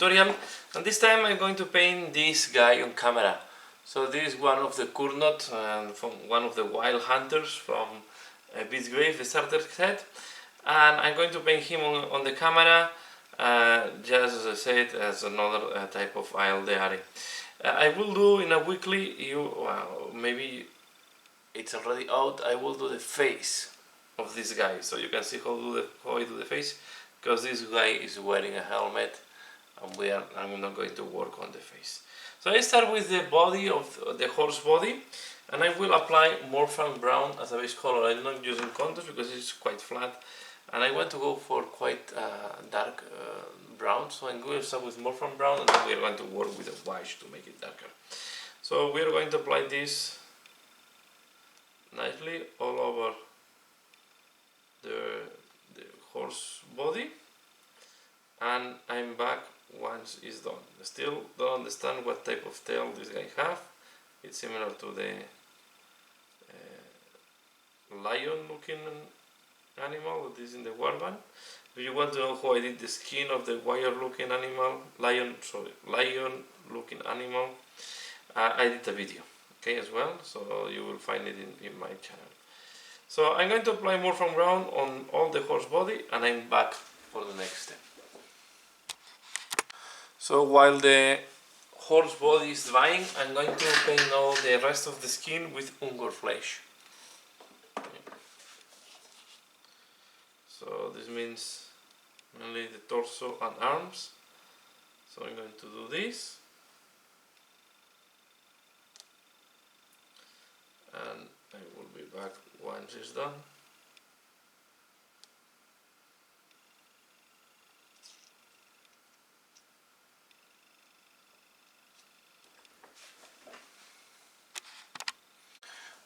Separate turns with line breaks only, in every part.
tutorial, and this time I'm going to paint this guy on camera. So this is one of the Kurnot, from one of the wild hunters from Grave, the starter set, and I'm going to paint him on the camera, just as I said, as another type of Aldeare. I will do in a weekly, maybe it's already out, I will do the face of this guy, so you can see how I do the face, because this guy is wearing a helmet and I'm not going to work on the face. So I start with the body of the horse body, and I will apply Morphan Brown as a base color. I'm not using contrast because it's quite flat, and I want to go for quite dark brown, so I'm going to start with Morphan Brown, and then we are going to work with a wash to make it darker. So we are going to apply this nicely all over the horse body, and I'm back once it's done. Still don't understand what type of tail this guy have. It's similar to the lion looking animal that is in the warband. If you want to know how I did the skin of the wire looking animal, lion looking animal, I did a video, okay, as well, so you will find it in my channel. So I'm going to apply Morphan Brown on all the horse body, and I'm back for the next step. So while the horse body is drying, I'm going to paint all the rest of the skin with Ungor flesh. So this means mainly the torso and arms. So I'm going to do this. And I will be back once it's done.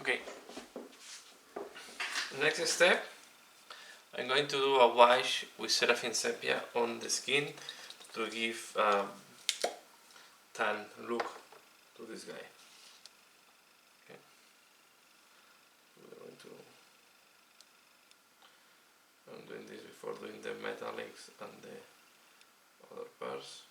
Okay, next step, I'm going to do a wash with Seraphim Sepia on the skin to give tan look to this guy. Okay. I'm doing this before doing the metallics and the other parts.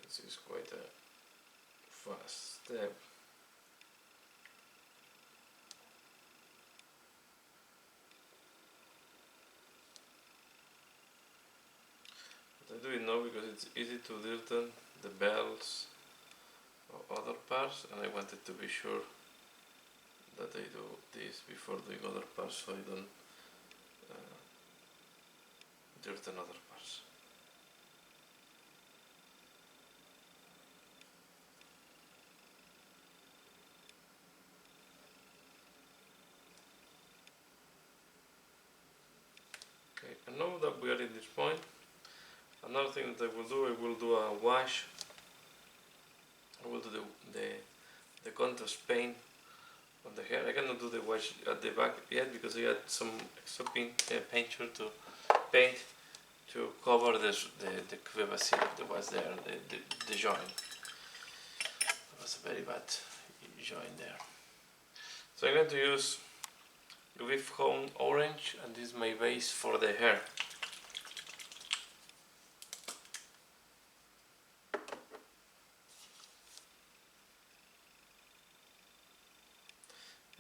This is quite a fast step. But I do it now because it's easy to dirten the bells or other parts, and I wanted to be sure that I do this before doing other parts, so I don't dirten other parts. Okay, and now that we are in this point, another thing that I will do a wash. I will do the contrast paint on the hair. I cannot do the wash at the back yet because I had some extra painter to paint to cover the crevasse that was there, the joint. It was a very bad joint there. So I'm going to use Griff Home Orange, and this is my base for the hair.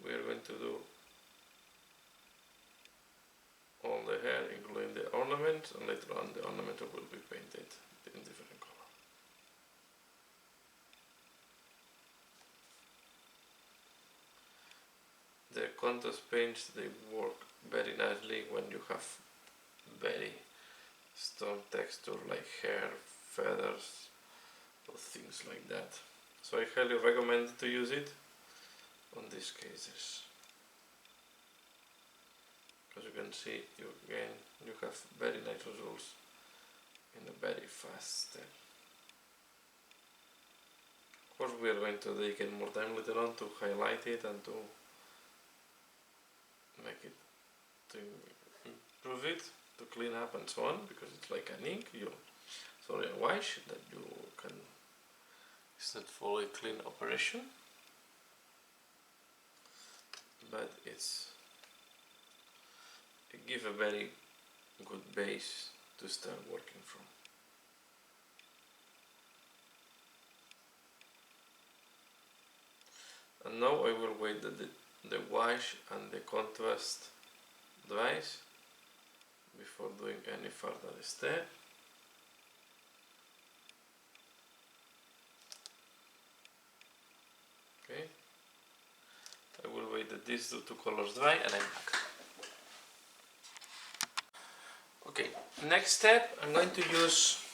We are going to do all the hair, including the ornament, and later on the ornament will be painted in different color. The contrast paints, they work very nicely when you have very strong texture like hair, feathers, or things like that. So I highly recommend to use it on these cases. as you can see, you have very nice results in a very fast step. Of course, we are going to dedicate more time later on to highlight it and to make it, to improve it, to clean up and so on, because it's like an ink, a wash that you can, it's not fully clean operation, but it gives a very good base to start working from. And now I will wait that the wash and the contrast dries before doing any further step. Okay, I will wait that these two colors dry and I'm back. Okay, next step, I'm going to use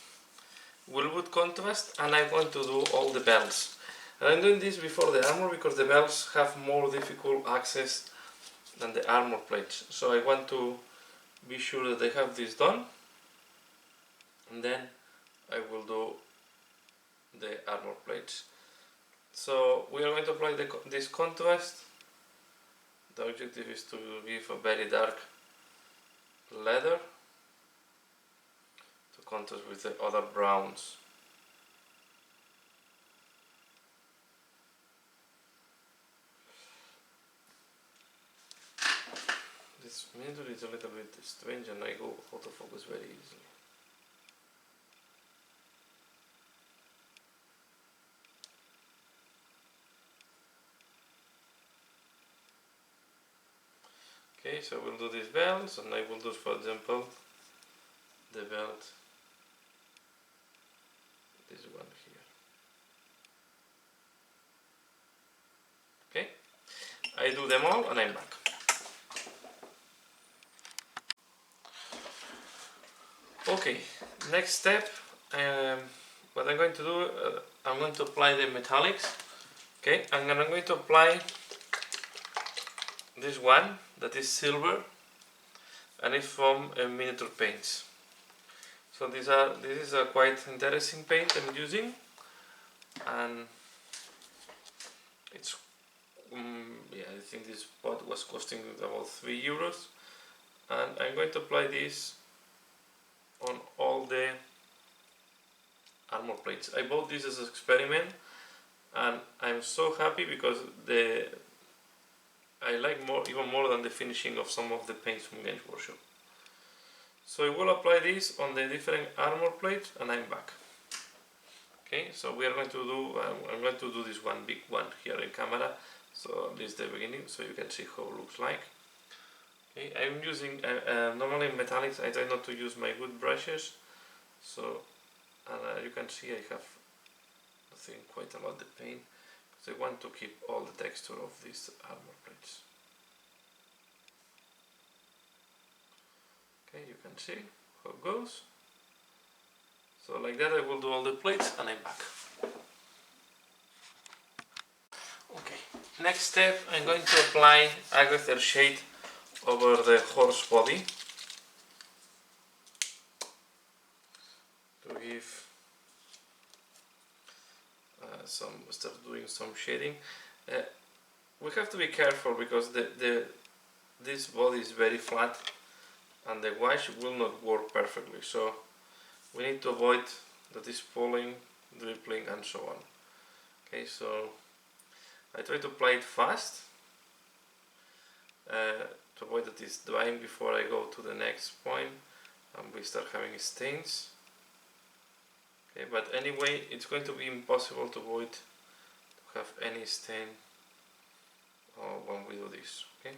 Willwood contrast and I'm going to do all the bells. And I'm doing this before the armor because the bells have more difficult access than the armor plates. So I want to be sure that I have this done, and then I will do the armor plates. So we are going to apply this contrast. The objective is to give a very dark leather to contrast with the other browns. This miniature is a little bit strange and I go out of focus very easily. Okay, so we'll do these belts and I will do, for example, the belt, this one here. Okay, I do them all and I'm back. Okay, next step, what I'm going to do, I'm going to apply the metallics. Okay, and I'm going to apply this one that is silver and it's from miniature paints. So this is a quite interesting paint I'm using, and it's I think this pot was costing about €3, and I'm going to apply this on all the armor plates. I bought this as an experiment and I'm so happy because I like even more than the finishing of some of the paints from Games Workshop. So I will apply this on the different armor plates and I'm back. Okay, so we are going to do, I'm going to do this one big one here in camera, so this is the beginning, so you can see how it looks like. Okay, I'm using, normally in metallics I try not to use my wood brushes, so you can see I have, I think, quite a lot of paint, because I want to keep all the texture of these armor plates. Okay, you can see how it goes. So like that I will do all the plates and I'm back. Okay, next step, I'm going to apply Agatha shade over the horse body to give start doing some shading. We have to be careful because this body is very flat and the wash will not work perfectly, so we need to avoid that is pulling, dripping and so on. Okay, so I try to apply it fast to avoid that it's drying before I go to the next point and we start having stains. Okay, but anyway, it's going to be impossible to avoid to have any stain when we do this. Okay,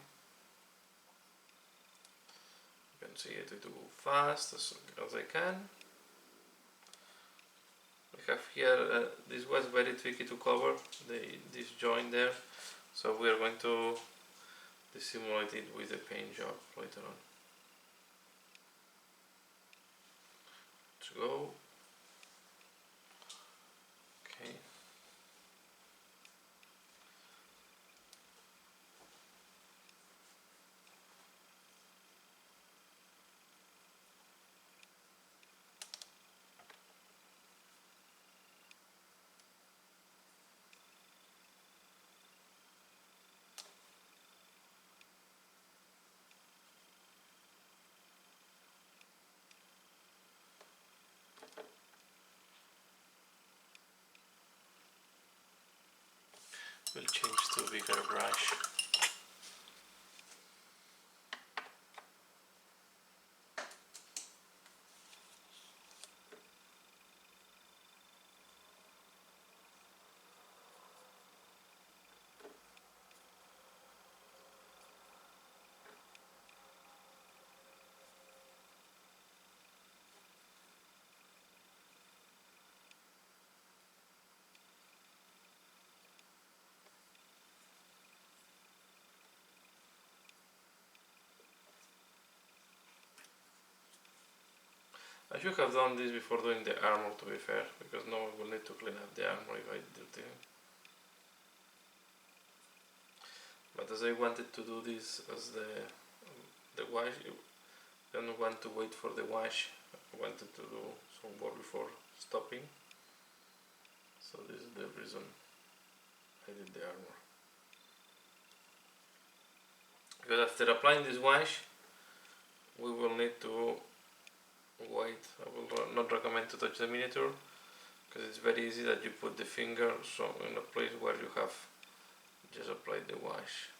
you can see it to go fast as I can. We have here, this was very tricky to cover, this joint there, so we are going to dissimulate it with a paint job later on. Let's go. Okay. We'll change to a bigger brush. I should have done this before doing the armor, to be fair, because now I will need to clean up the armor if I do it. But as I wanted to do this as the wash, I don't want to wait for the wash. I wanted to do some work before stopping. So this is the reason I did the armor. Because after applying this wash, we will need to wait. I will not recommend to touch the miniature, because it's very easy that you put the finger in a place where you have just applied the wash.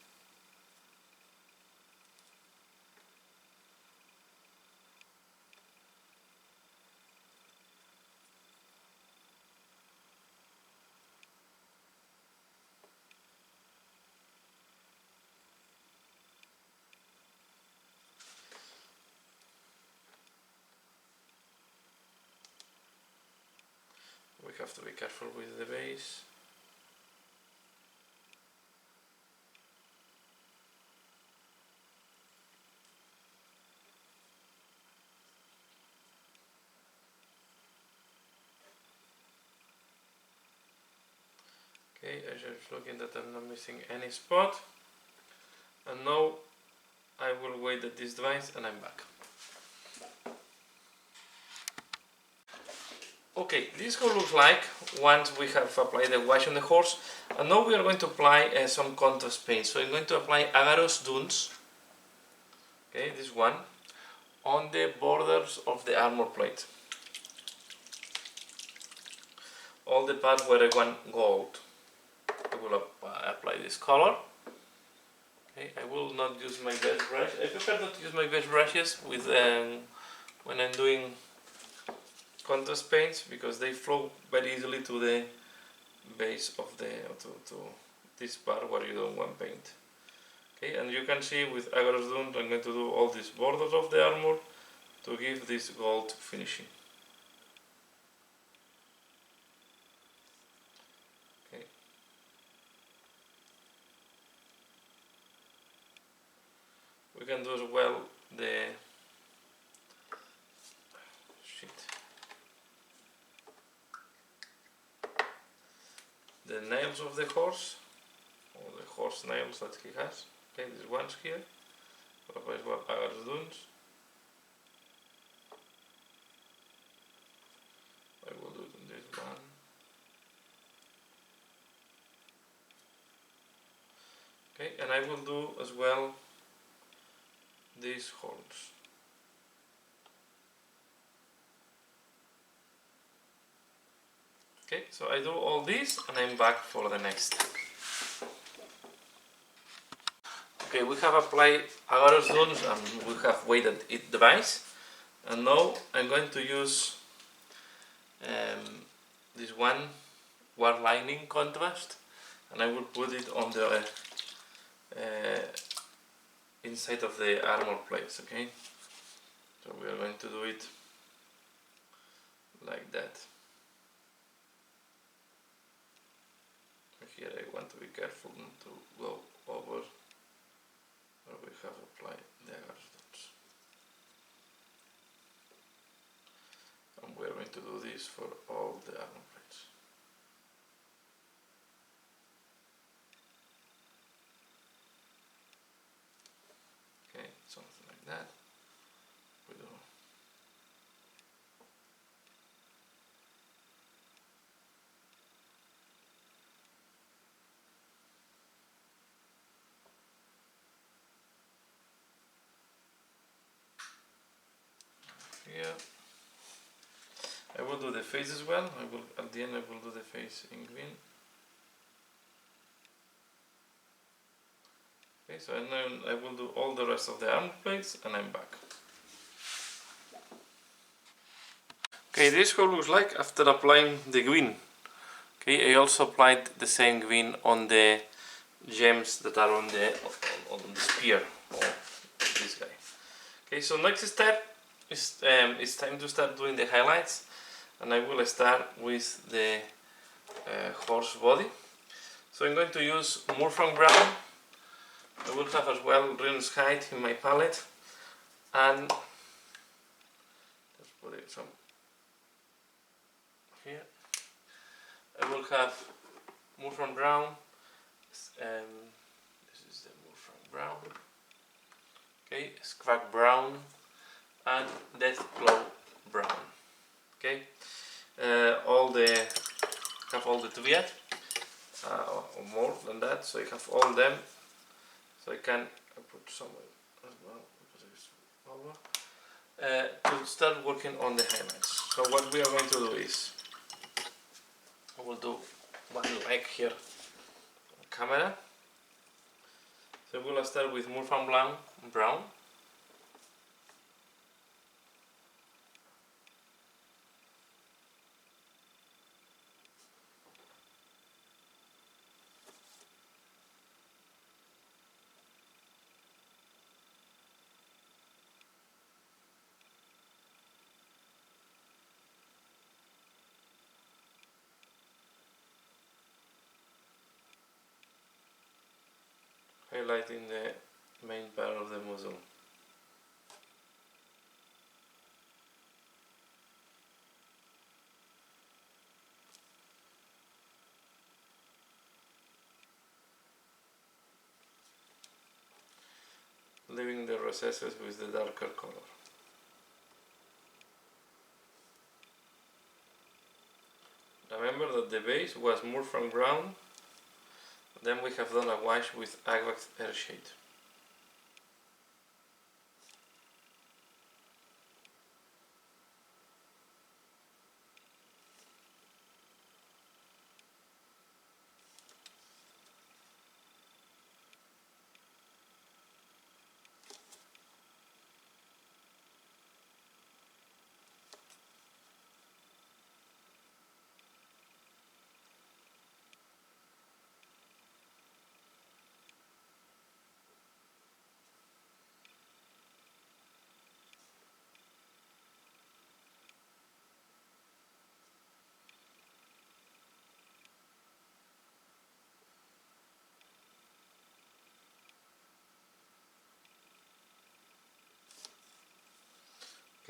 We have to be careful with the base. Okay, I'm just looking that I'm not missing any spot. And now I will wait at this device and I'm back. Okay, this is how it looks like once we have applied the wash on the horse. And now we are going to apply some contrast paint. So I'm going to apply Agarose Dunes, okay, this one, on the borders of the armor plate. All the parts where I want gold, I will apply this color. Okay, I will not use my best brush. I prefer not to use my best brushes with when I'm doing contrast paints, because they flow very easily to the base of the to this part where you don't want paint. Okay, and you can see with Agarose Dunes I'm going to do all these borders of the armor to give this gold finishing. Okay. We can do as well the nails of the horse, or the horse nails that he has. Okay, these ones here. Otherwise, well, Agarose Dunes. I will do it on this one. Okay, and I will do as well these horns. Okay, so I do all this and I'm back for the next. Okay, we have applied Agarose Dunes and we have weighted it device. And now I'm going to use this one war lining contrast, and I will put it on the inside of the armor plates. Okay, so we are going to do it like that. Here I want to be careful not to go over where we have applied the Agarose Dunes. And we are going to do this for all the armor plates. Okay, something like that. We do. Here. I will do the face as well. At the end I will do the face in green. Okay, so now I will do all the rest of the arm plates and I'm back. Okay, this is how it looks like after applying the green. Okay, I also applied the same green on the gems that are on the spear of this guy. Okay, so next step is it's time to start doing the highlights, and I will start with the horse body. So I'm going to use Murphy Brown. I will have as well Real Skaeth in my palette, and let's put it some here. I will have Murphy Brown. This is the Murphy Brown. Okay, Skaeth Brown and Deathclaw Brown. Okay, all the have all the Tviat, or more than that, so I have all them. So I can put some as well because it's over. To start working on the highlights. So what we are going to do is I will do one leg here on camera. So we'll start with Murphy Brown. Highlighting the main part of the muzzle. Leaving the recesses with the darker color. Remember that the base was Murphy Brown, then we have done a wash with Agax Earthshade.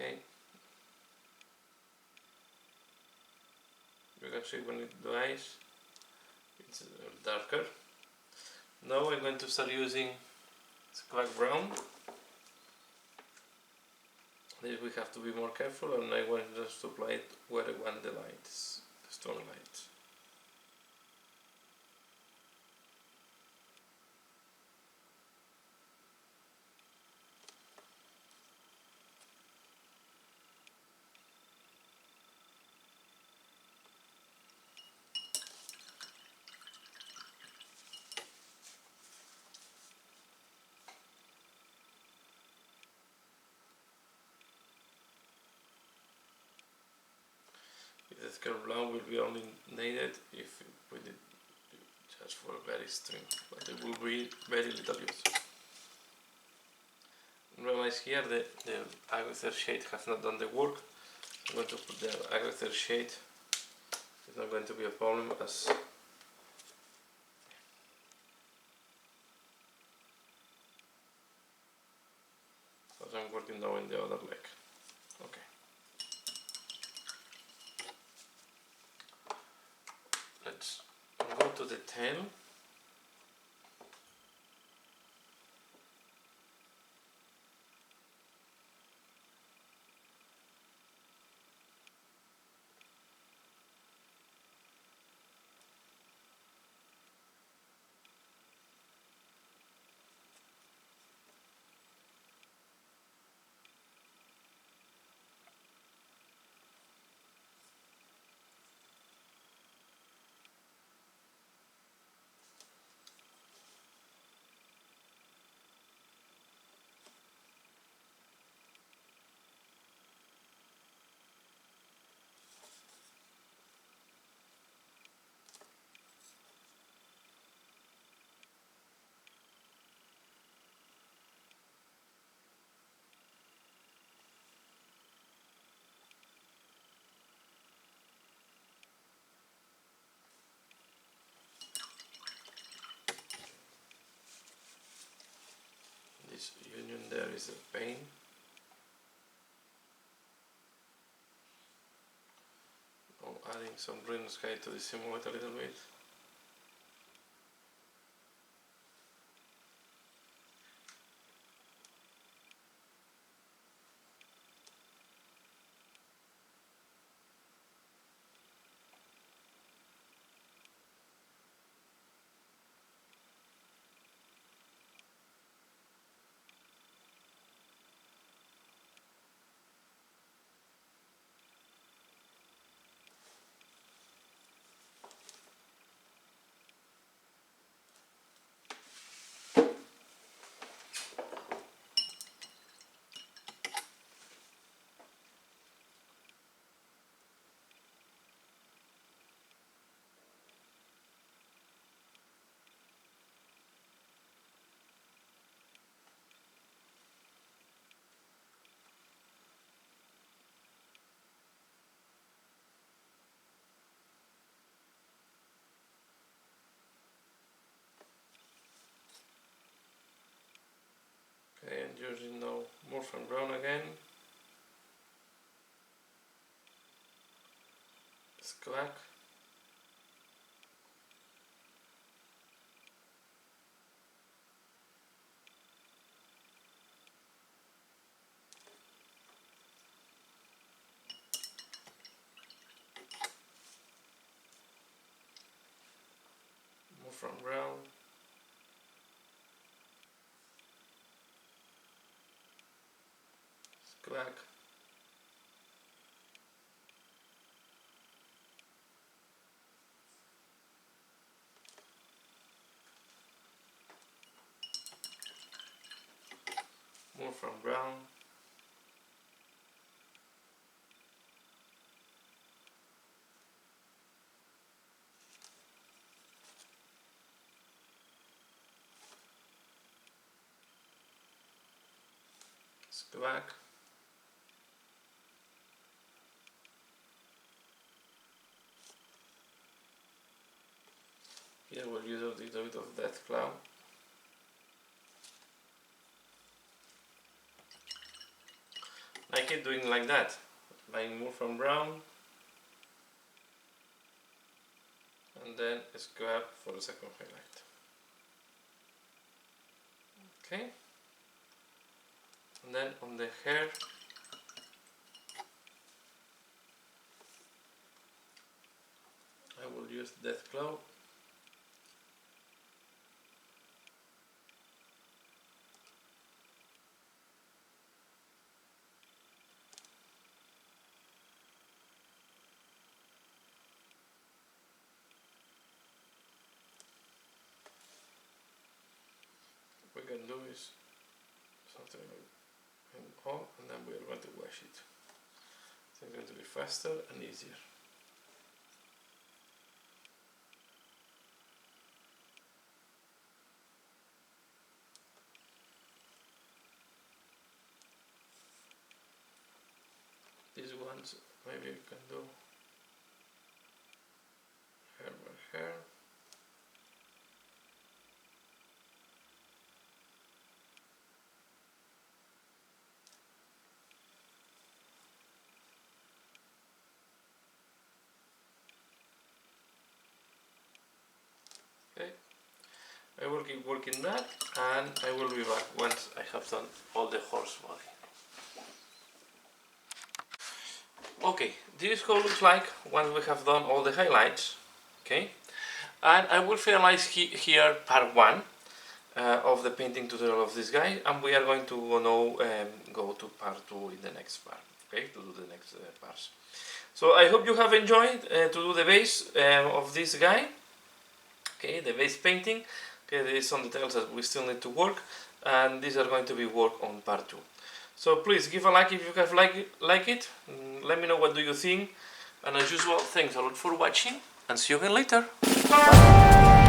Okay, you can see when it dries, it's darker. Now I'm going to start using Skaeth Brown. This we have to be more careful, and I want just to apply it where I want the lights, the strong lights. The Skaeth Brown will be only needed if we did just for a very string, but it will be very little use. Realize here the Agax Earthshade has not done the work. I'm going to put the Agax Earthshade. It's not going to be a problem as I'm working now in the other leg. Okay. Let's go to the tail. is the paint. Now adding some green sky to dissimulate a little bit. Okay, and using now more from brown again. Skaeth. More from brown. Skaeth. More from brown. Skaeth. Here we'll use a little bit of death cloud. I keep doing like that, buying more from brown, and then Skaeth for the second highlight. Okay, and then on the hair, I will use death cloud. We can do is something like all, and then we are going to wash it. So it's going to be faster and easier. These ones maybe you can do hair by hair. Okay, I will keep working that, and I will be back once I have done all the horse body. Okay, this is how it looks like once we have done all the highlights. Okay, and I will finalize here part 1 of the painting tutorial of this guy, and we are going to now go to part 2 in the next part. Okay, to do the next parts. So I hope you have enjoyed to do the base of this guy. Okay, the base painting. Okay, there is some details that we still need to work, and these are going to be work on part 2. So please give a like if you have like it. Let me know what do you think, and as usual, thanks a lot for watching, and see you again later. Bye.